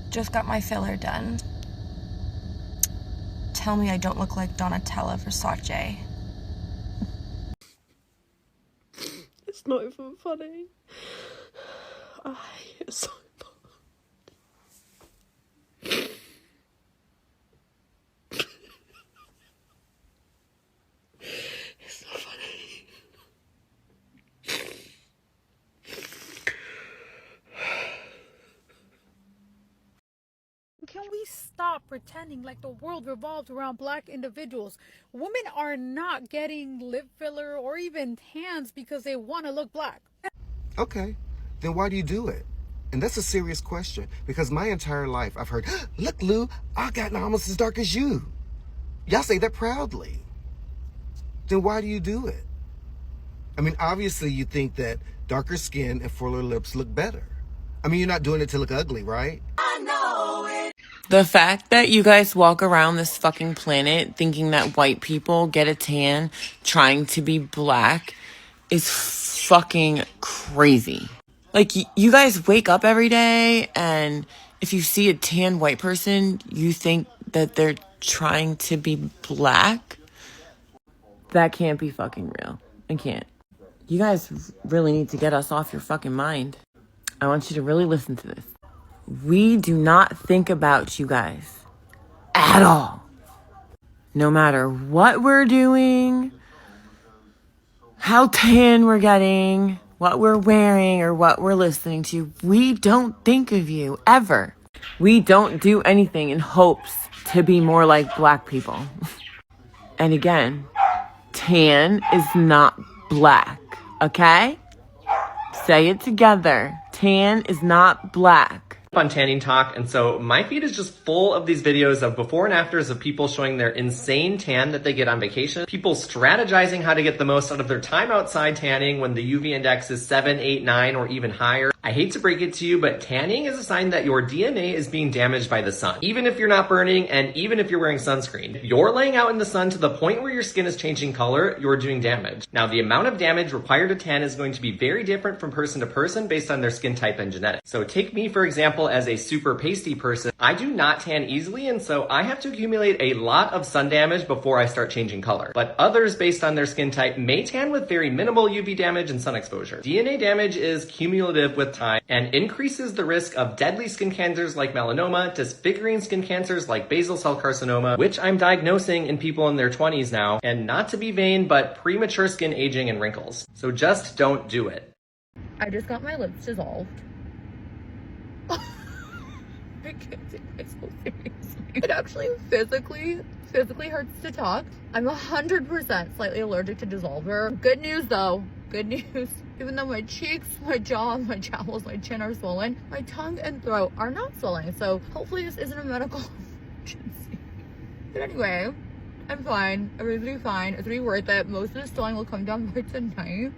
Just got my filler done. Tell me I don't look like Donatella Versace. It's not even funny. I hate it so much. It's not funny. Can we stop pretending like the world revolves around black individuals? Women are not getting lip filler or even tans because they want to look black. Okay, then why do you do it? And that's a serious question, because my entire life I've heard, look, Lou, I got almost as dark as you. Y'all say that proudly. Then why do you do it? I mean, obviously you think that darker skin and fuller lips look better. I mean, you're not doing it to look ugly, right? I know it. The fact that you guys walk around this fucking planet thinking that white people get a tan trying to be black is fucking crazy. Like, you guys wake up every day and if you see a tan white person, you think that they're trying to be black? That can't be fucking real. It can't. You guys really need to get us off your fucking mind. I want you to really listen to this. We do not think about you guys at all. No matter what we're doing, how tan we're getting, what we're wearing, or what we're listening to, we don't think of you ever. We don't do anything in hopes to be more like black people. And again, tan is not black, okay? Say it together. Tan is not black. On Tanning Talk, and so my feed is just full of these videos of before and afters of people showing their insane tan that they get on vacation, people strategizing how to get the most out of their time outside tanning when the UV index is 7, 8, 9, or even higher. I hate to break it to you, but tanning is a sign that your DNA is being damaged by the sun. Even if you're not burning, and even if you're wearing sunscreen, if you're laying out in the sun to the point where your skin is changing color, you're doing damage. Now, the amount of damage required to tan is going to be very different from person to person based on their skin type and genetics. So take me, for example, as a super pasty person. I do not tan easily, and so I have to accumulate a lot of sun damage before I start changing color. But others, based on their skin type, may tan with very minimal UV damage and sun exposure. DNA damage is cumulative with time and increases the risk of deadly skin cancers like melanoma, disfiguring skin cancers like basal cell carcinoma, which I'm diagnosing in people in their 20s now, and not to be vain, but premature skin aging and wrinkles. So just don't do it. I just got my lips dissolved. I can't take myself seriously. It actually physically hurts to talk. I'm 100% slightly allergic to dissolver. Good news though, good news. Even though my cheeks, my jaw, my jowls, my chin are swollen, my tongue and throat are not swelling. So hopefully this isn't a medical emergency. But anyway, I'm fine. Everything's gonna be fine. It's gonna be worth it. Most of the swelling will come down by tonight.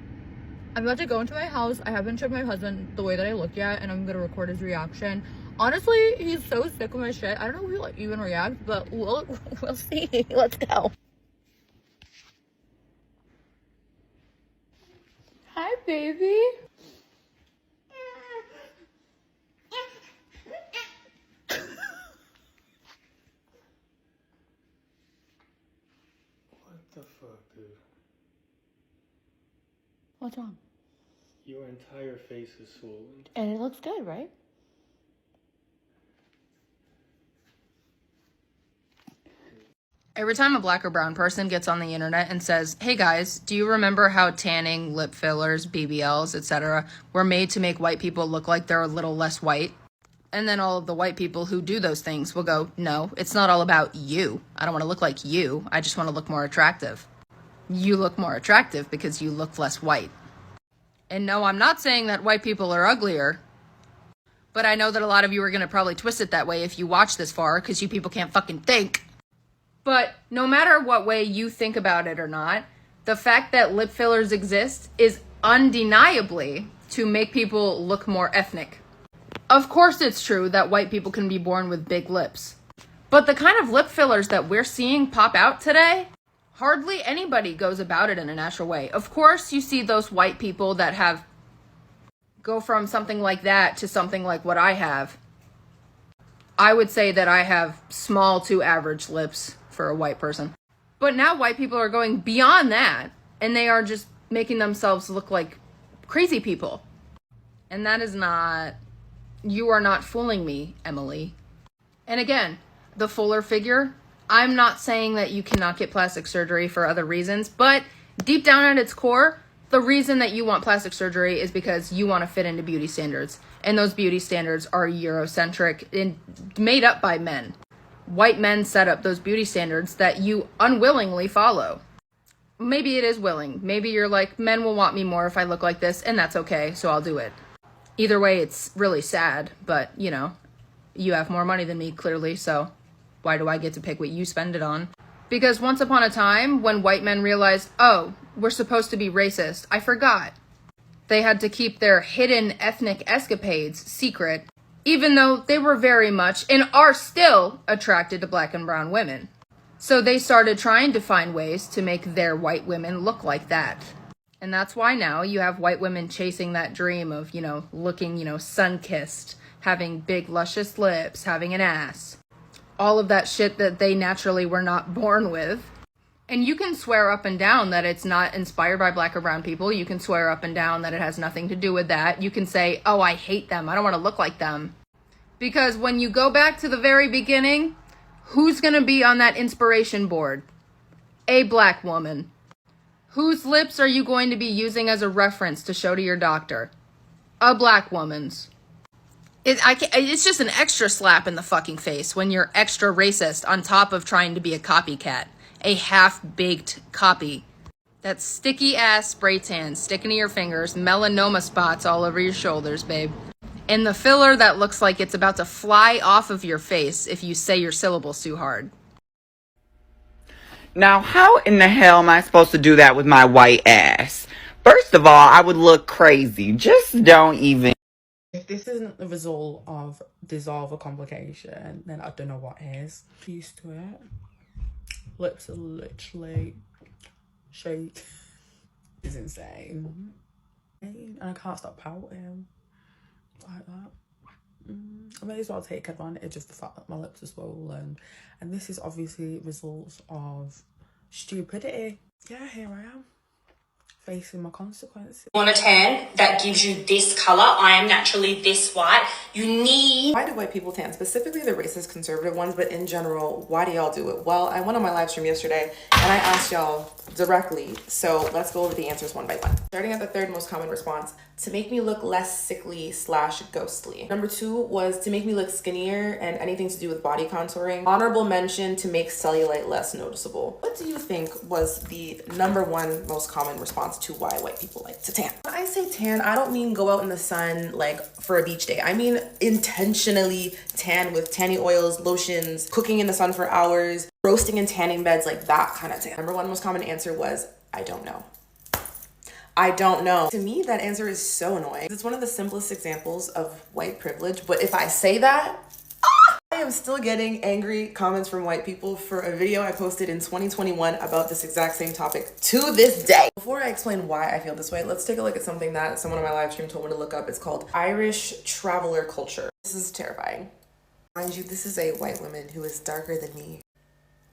I'm about to go into my house. I haven't showed my husband the way that I look yet, and I'm gonna record his reaction. Honestly, he's so sick of my shit. I don't know if he'll even react, but we'll see. Let's go. Hi, baby. What the fuck, dude? What's wrong? Your entire face is swollen. And it looks good, right? Every time a black or brown person gets on the internet and says, hey guys, do you remember how tanning, lip fillers, BBLs, etc. were made to make white people look like they're a little less white? And then all of the white people who do those things will go, no, it's not all about you. I don't want to look like you. I just want to look more attractive. You look more attractive because you look less white. And no, I'm not saying that white people are uglier, but I know that a lot of you are going to probably twist it that way if you watch this far because you people can't fucking think. But no matter what way you think about it or not, the fact that lip fillers exist is undeniably to make people look more ethnic. Of course it's true that white people can be born with big lips. But the kind of lip fillers that we're seeing pop out today, hardly anybody goes about it in a natural way. Of course you see those white people that go from something like that to something like what I have. I would say that I have small to average lips for a white person. But now white people are going beyond that, and they are just making themselves look like crazy people. And that is not, you are not fooling me, Emily. And again, the fuller figure, I'm not saying that you cannot get plastic surgery for other reasons, but deep down at its core, the reason that you want plastic surgery is because you want to fit into beauty standards. And those beauty standards are Eurocentric and made up by men. White men set up those beauty standards that you unwillingly follow. Maybe it is willing. Maybe you're like, men will want me more if I look like this, and that's okay, so I'll do it. Either way, it's really sad, but, you know, you have more money than me, clearly, so why do I get to pick what you spend it on? Because once upon a time, when white men realized, oh, we're supposed to be racist, I forgot. They had to keep their hidden ethnic escapades secret, even though they were very much, and are still, attracted to black and brown women. So they started trying to find ways to make their white women look like that. And that's why now you have white women chasing that dream of, you know, looking, you know, sun-kissed, having big luscious lips, having an ass. All of that shit that they naturally were not born with. And you can swear up and down that it's not inspired by black or brown people. You can swear up and down that it has nothing to do with that. You can say, oh, I hate them. I don't want to look like them. Because when you go back to the very beginning, who's going to be on that inspiration board? A black woman. Whose lips are you going to be using as a reference to show to your doctor? A black woman's. It's just an extra slap in the fucking face when you're extra racist on top of trying to be a copycat. A half-baked copy. That sticky ass spray tan sticking to your fingers, melanoma spots all over your shoulders, babe. And the filler that looks like it's about to fly off of your face if you say your syllables too hard. Now, how in the hell am I supposed to do that with my white ass? First of all, I would look crazy. Just don't even. If this isn't the result of dissolve or complication, then I don't know what is. Used to it. Lips are literally shake. It's insane. And I can't stop pouting like that. I may as well take advantage of the fact that my lips are swollen. And this is obviously results of stupidity. Yeah, here I am. Facing my consequences. You want a tan that gives you this color. I am naturally this white. You need... Why do white people tan? Specifically the racist conservative ones, but in general, why do y'all do it? Well, I went on my live stream yesterday and I asked y'all directly, so let's go over the answers one by one. Starting at the third most common response, to make me look less sickly / ghostly. Number 2 was to make me look skinnier and anything to do with body contouring. Honorable mention, to make cellulite less noticeable. What do you think was the number 1 most common response to why white people like to tan? When I say tan, I don't mean go out in the sun like for a beach day. I mean intentionally tan with tanning oils, lotions, cooking in the sun for hours, roasting in tanning beds, like that kind of tan. Number 1 most common answer was, I don't know. I don't know. To me, that answer is so annoying. It's one of the simplest examples of white privilege, but if I say that, I am still getting angry comments from white people for a video I posted in 2021 about this exact same topic to this day. Before I explain why I feel this way, let's take a look at something that someone on my live stream told me to look up. It's called Irish traveler culture. This is terrifying. Mind you, this is a white woman who is darker than me.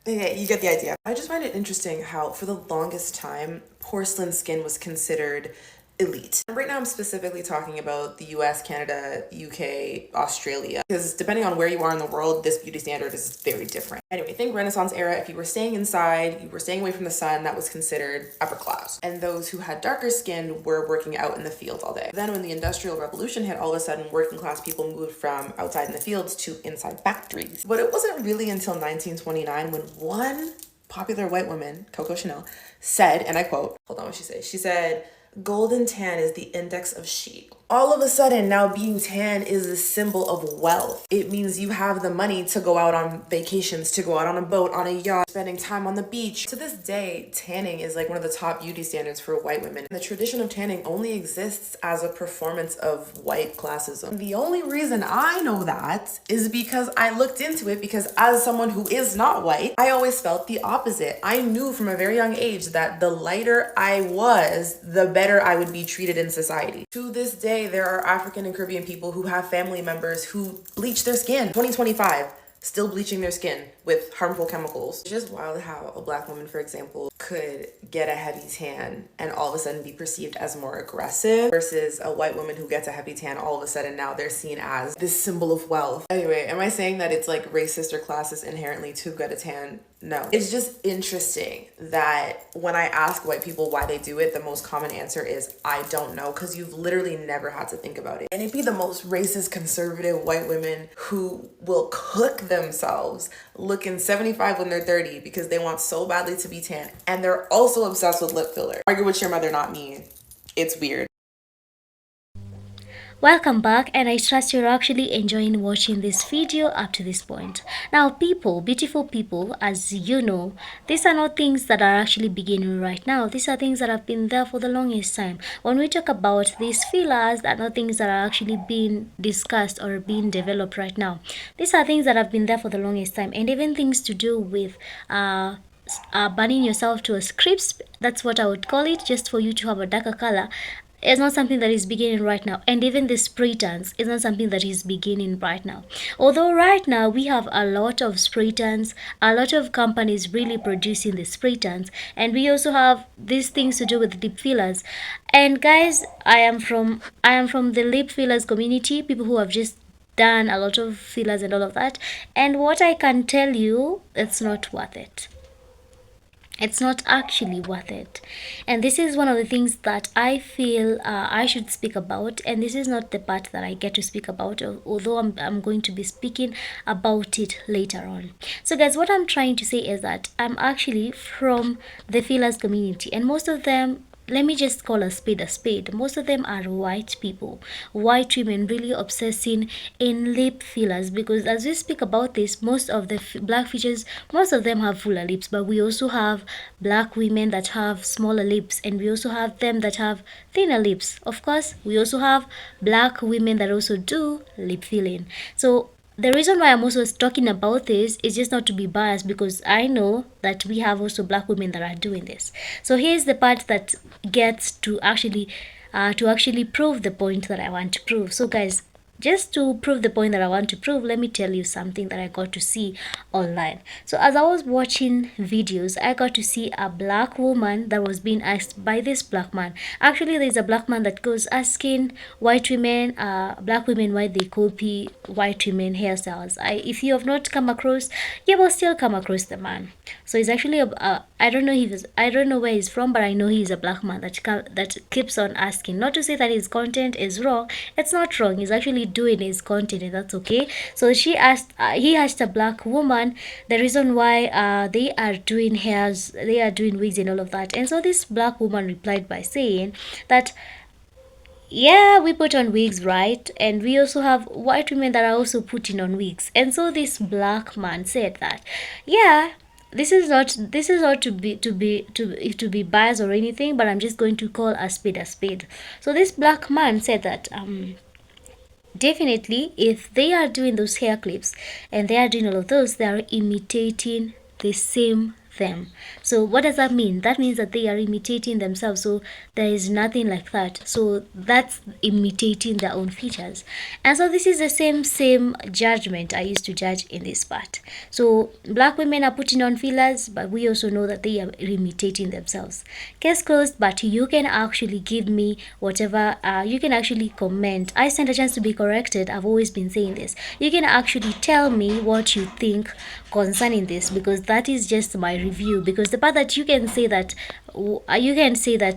Yeah, you get the idea. I just find it interesting how for the longest time, porcelain skin was considered elite. And right now I'm specifically talking about the US, Canada, UK, Australia, because depending on where you are in the world, this beauty standard is very different. Anyway, think Renaissance era, if you were staying inside, you were staying away from the sun, that was considered upper class. And those who had darker skin were working out in the fields all day. Then when the Industrial Revolution hit, all of a sudden working class people moved from outside in the fields to inside factories. But it wasn't really until 1929 when one popular white woman, Coco Chanel, said, and I quote, hold on, what she said? She said, "Golden tan is the index of chic." All of a sudden, now being tan is a symbol of wealth. It means you have the money to go out on vacations, to go out on a boat, on a yacht, spending time on the beach. To this day, tanning is like one of the top beauty standards for white women. The tradition of tanning only exists as a performance of white classism. The only reason I know that is because I looked into it, because as someone who is not white, I always felt the opposite. I knew from a very young age that the lighter I was, the better better I would be treated in society. To this day, there are African and Caribbean people who have family members who bleach their skin. 2025, still bleaching their skin with harmful chemicals. It's just wild how a black woman, for example, could get a heavy tan and all of a sudden be perceived as more aggressive versus a white woman who gets a heavy tan, all of a sudden now they're seen as this symbol of wealth. Anyway, am I saying that it's like racist or classist inherently to get a tan? No. It's just interesting that when I ask white people why they do it, the most common answer is, I don't know, because you've literally never had to think about it. And it'd be the most racist, conservative white women who will cook themselves looking 75 when they're 30 because they want so badly to be tan. And they're also obsessed with lip filler. Argue with your mother, not me. It's weird. Welcome back, and I trust you're actually enjoying watching this video up to this point. Now people, beautiful people, as you know, these are not things that are actually beginning right now. These are things that have been there for the longest time. When we talk about these fillers, that are not things that are actually being discussed or being developed right now. These are things that have been there for the longest time, and even things to do with burning yourself to a crisp, that's what I would call it, just for you to have a darker color. It's not something that is beginning right now, and even the spray tans is not something that is beginning right now. Although right now we have a lot of spray tans, a lot of companies really producing the spray tans, and we also have these things to do with lip fillers. And guys, I am from the lip fillers community, people who have just done a lot of fillers and all of that, and what I can tell you, it's not worth it. It's not actually worth it. And this is one of the things that I feel I should speak about, and this is not the part that I get to speak about, although I'm going to be speaking about it later on. So guys, what I'm trying to say is that I'm actually from the fillers community, and most of them, let me just call a spade a spade, most of them are white people, white women really obsessing in lip fillers, because as we speak about this, most of the black features, most of them have fuller lips, but we also have black women that have smaller lips, and we also have them that have thinner lips. Of course, we also have black women that also do lip filling. So the reason why I'm also talking about this is just not to be biased, because I know that we have also black women that are doing this. So here's the part that gets to actually prove the point that I want to prove. So guys, just to prove the point that I want to prove, let me tell you something that I got to see online. So as I was watching videos, I got to see a black woman that was being asked by this black man. Actually, there's a black man that goes asking white women, black women, why they copy white women hairstyles. If you have not come across, you will still come across the man. So he's actually I don't know where he's from, but I know he's a black man that keeps on asking. Not to say that his content is wrong. It's not wrong. He's actually doing his content, and that's okay. So he asked a black woman the reason why they are doing hairs, they are doing wigs and all of that. And so this black woman replied by saying that, yeah, we put on wigs, right? And we also have white women that are also putting on wigs. And so this black man said that, yeah, this is not to be biased or anything, but I'm just going to call a spade a spade. So this black man said that definitely, if they are doing those hair clips and they are doing all of those, they are imitating the same them. So what does that mean? That means that they are imitating themselves. So there is nothing like that. So that's imitating their own features. And so this is the same judgment I used to judge in this part. So black women are putting on fillers, but we also know that they are imitating themselves. Case closed, but you can actually give me whatever, you can actually comment. I stand a chance to be corrected. I've always been saying this. You can actually tell me what you think concerning this, because that is just my review. Because the part that you can say that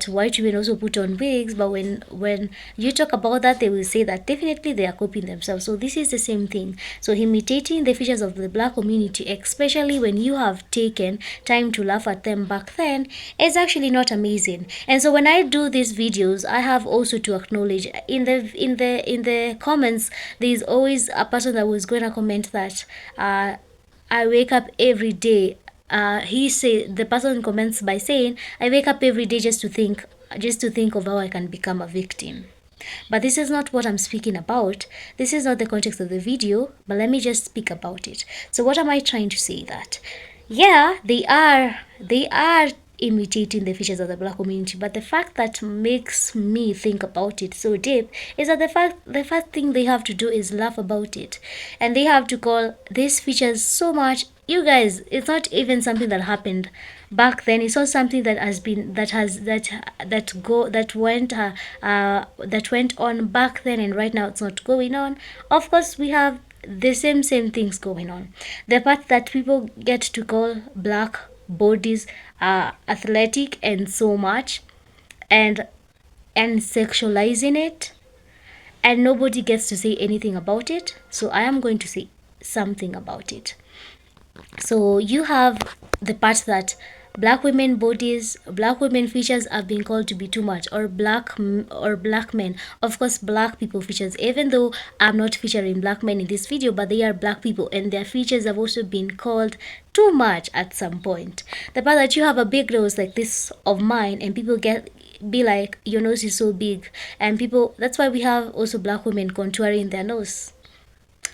white women also put on wigs, but when you talk about that, they will say that definitely they are copying themselves. So this is the same thing. So imitating the features of the black community, especially when you have taken time to laugh at them back then, is actually not amazing. And so when I do these videos, I have also to acknowledge in the comments, there's always a person that was going to comment that I wake up every day. The person comments by saying, I wake up every day just to think of how I can become a victim. But this is not what I'm speaking about. This is not the context of the video, but let me just speak about it. So what am I trying to say? That, yeah, they are imitating the features of the black community. But the fact that makes me think about it so deep is that the first thing they have to do is laugh about it, and they have to call these features so much. You guys, it's not even something that happened back then. It's not something that has been that went on back then, and right now it's not going on. Of course, we have the same things going on. The part that people get to call black bodies athletic and so much, and sexualizing it, and nobody gets to say anything about it. So I am going to say something about it. So you have the part that black women bodies, black women features are being called to be too much, or black men. Of course, black people features, even though I'm not featuring black men in this video, but they are black people and their features have also been called too much at some point. The part that you have a big nose like this of mine, and people be like, your nose is so big, and people, that's why we have also black women contouring their nose.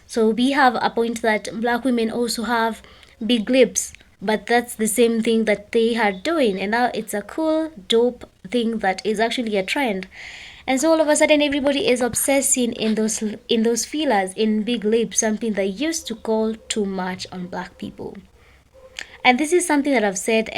So we have a point that black women also have big lips, but that's the same thing that they are doing, and now it's a cool, dope thing that is actually a trend. And so all of a sudden everybody is obsessing in those fillers, in big lips, something they used to call too much on black people. And this is something that I've said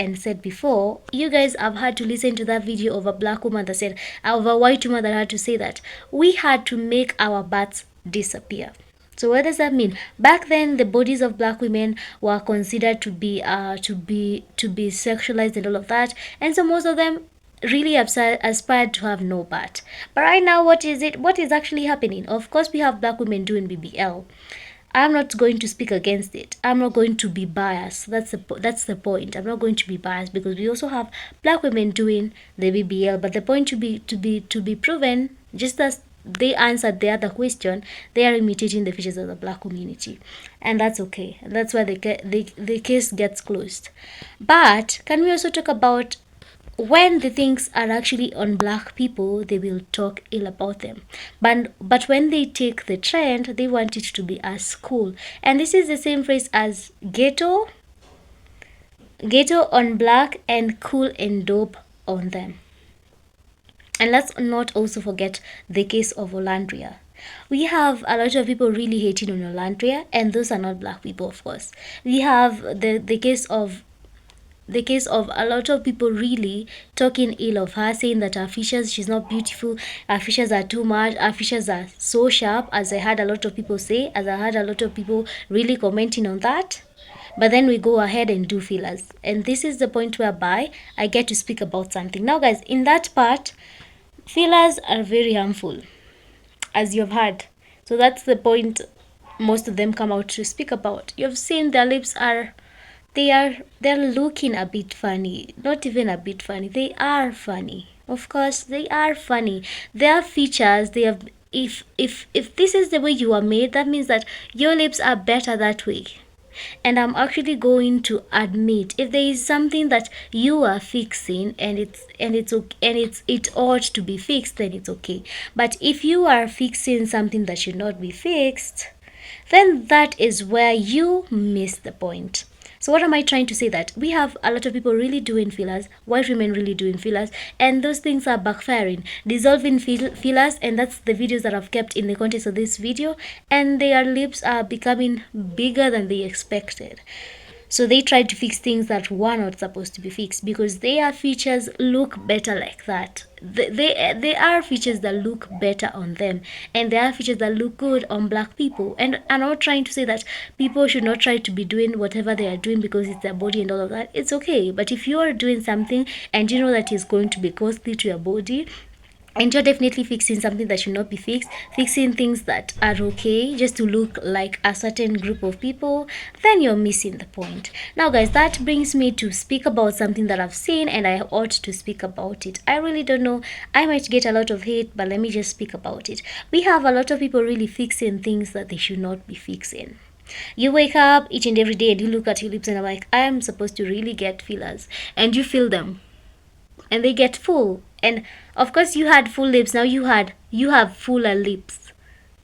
before. You guys have had to listen to that video of a black woman that said, of a white woman that had to say that we had to make our butts disappear. So what does that mean? Back then, the bodies of black women were considered to be sexualized and all of that, and so most of them really aspired to have no butt. But right now, what is actually happening? Of course, we have black women doing BBL. I'm not going to speak against it. I'm not going to be biased. That's the point. I'm not going to be biased because we also have black women doing the BBL. But the point to be proven, just as they answered the other question, they are imitating the features of the black community, and that's okay. That's why the case gets closed. But can we also talk about when the things are actually on black people, they will talk ill about them. But when they take the trend, they want it to be as cool. And this is the same phrase as ghetto on black, and cool and dope on them. And let's not also forget the case of Olandria. We have a lot of people really hating on Olandria, and those are not black people, of course. We have the case of a lot of people really talking ill of her, saying that her features, she's not beautiful, her features are too much, her features are so sharp, as I heard a lot of people say, as I heard a lot of people really commenting on that. But then we go ahead and do fillers, and this is the point whereby I get to speak about something. Now guys, in that part, fillers are very harmful, as you've heard. So that's the point most of them come out to speak about. You've seen their lips are, they're looking a bit funny. Not even a bit funny, they are funny. Of course they are funny. Their features, they have, if this is the way you are made, that means that your lips are better that way. And I'm actually going to admit, if there is something that you are fixing and it ought to be fixed, then it's okay. But if you are fixing something that should not be fixed, then that is where you miss the point. So what am I trying to say? That we have a lot of people really doing fillers, white women really doing fillers, and those things are backfiring, dissolving fillers, and that's the videos that I've kept in the context of this video, and their lips are becoming bigger than they expected. So they tried to fix things that were not supposed to be fixed because their features look better like that. They are features that look better on them, and there are features that look good on black people. And I'm not trying to say that people should not try to be doing whatever they are doing because it's their body and all of that. It's okay. But if you are doing something and you know that is going to be costly to your body, and you're definitely fixing something that should not be fixed, fixing things that are okay just to look like a certain group of people, then you're missing the point. Now guys, that brings me to speak about something that I've seen and I ought to speak about it. I really don't know, I might get a lot of hate, but let me just speak about it. We have a lot of people really fixing things that they should not be fixing. You wake up each and every day and you look at your lips and I'm like, I am supposed to really get fillers, and you feel them and they get full. And of course you had full lips, now you have fuller lips.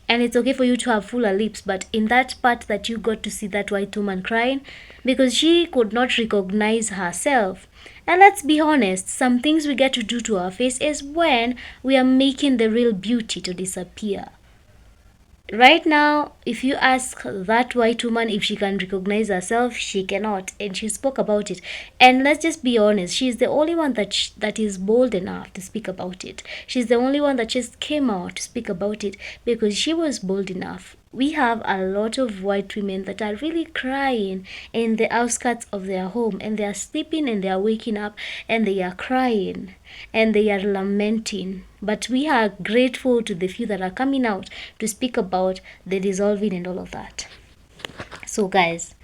and it's okay for you to have fuller lips, but in that part that you got to see that white woman crying because she could not recognize herself. And let's be honest, some things we get to do to our face is when we are making the real beauty to disappear. Right now, if you ask that white woman if she can recognize herself, she cannot, and she spoke about it. And let's just be honest, she's the only one that is bold enough to speak about it. She's the only one that just came out to speak about it because she was bold enough. We have a lot of white women that are really crying in the outskirts of their home, and they are sleeping and they are waking up and they are crying and they are lamenting. But we are grateful to the few that are coming out to speak about the dissolving and all of that. So guys,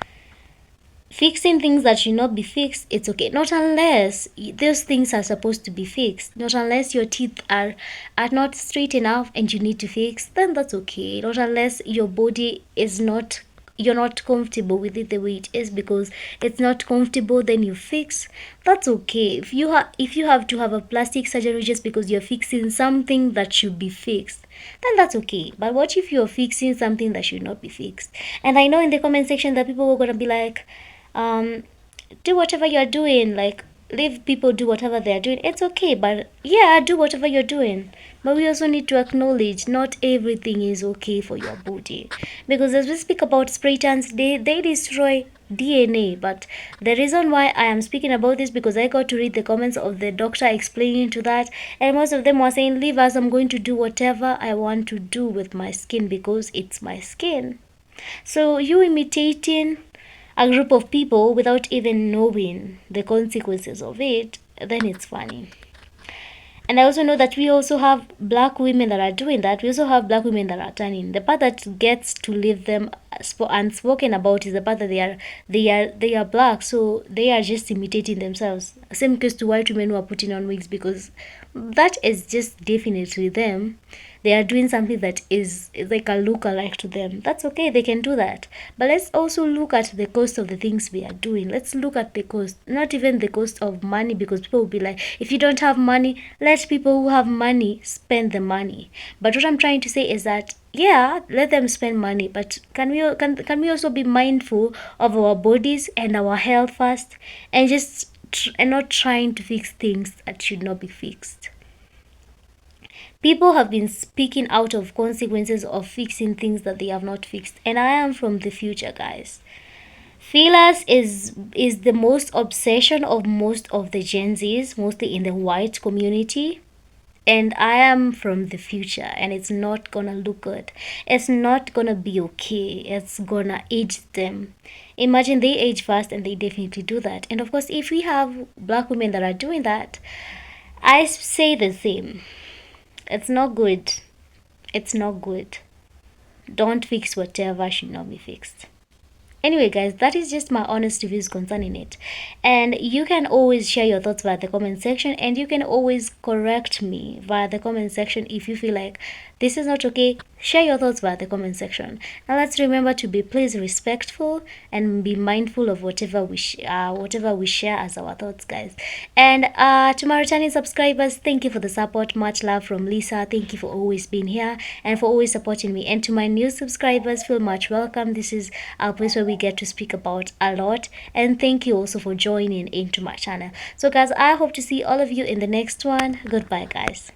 fixing things that should not be fixed, it's okay. Not unless those things are supposed to be fixed. Not unless your teeth are not straight enough and you need to fix, then that's okay. Not unless your body is not, you're not comfortable with it the way it is because it's not comfortable, then you fix. That's okay. If you have to have a plastic surgery just because you're fixing something that should be fixed, then that's okay. But what if you're fixing something that should not be fixed? And I know in the comment section that people were gonna be like, do whatever you're doing, like leave people do whatever they're doing. It's okay, but yeah, do whatever you're doing, but we also need to acknowledge not everything is okay for your body, because as we speak about spray tans, they destroy DNA. But the reason why I am speaking about this, because I got to read the comments of the doctor explaining to that, and most of them were saying, leave us, I'm going to do whatever I want to do with my skin because it's my skin. So you imitating a group of people without even knowing the consequences of it, then it's funny. And I also know that we also have black women that are doing that. We also have black women that are tanning. The part that gets to leave them unspoken about is the part that they are black, so they are just imitating themselves. Same case to white women who are putting on wigs, because that is just definitely them. They are doing something that is like a look-alike to them. That's okay, they can do that. But let's also look at the cost of the things we are doing. Let's look at the cost, not even the cost of money, because people will be like, if you don't have money, let people who have money spend the money. But what I'm trying to say is that, yeah, let them spend money, but can we also be mindful of our bodies and our health first, and just and not trying to fix things that should not be fixed. People have been speaking out of consequences of fixing things that they have not fixed, and I am from the future, guys. Fillers is the most obsession of most of the Gen Zs, mostly in the white community. And I am from the future, and it's not gonna look good. It's not gonna be okay. It's gonna age them. Imagine they age fast, and they definitely do that. And of course, if we have black women that are doing that, I say the same. It's not good. It's not good. Don't fix whatever should not be fixed. Anyway, guys, that is just my honest views concerning it. And you can always share your thoughts via the comment section, and you can always correct me via the comment section if you feel like this is not okay. Share your thoughts via the comment section. Now let's remember to be please respectful and be mindful of whatever we share as our thoughts, guys. And to my returning subscribers, thank you for the support. Much love from Lisa. Thank you for always being here and for always supporting me. And to my new subscribers, feel much welcome. This is our place where we get to speak about a lot, and thank you also for joining into my channel. So guys, I hope to see all of you in the next one. Goodbye, guys.